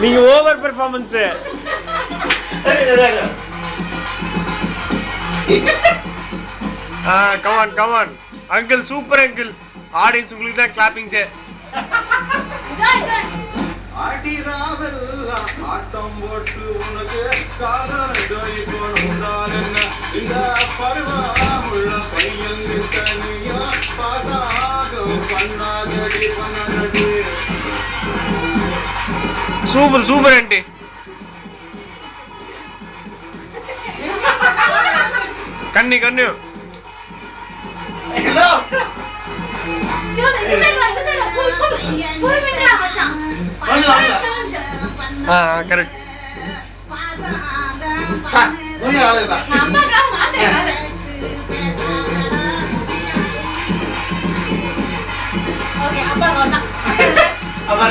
நீங்க over performance. Come on come on uncle, super uncle. Audience உங்களுக்கு தான் கிளாப்பிங்ஸ். ஆட்டம் போட்டு உனக்கு இந்த பருவமுள்ள பையன் தனியா பாசாகம் பண்ணாதடி பண்ணாதடி. Super super aunty. கண்ணி கண்ணு கரெக்ட். அப்பா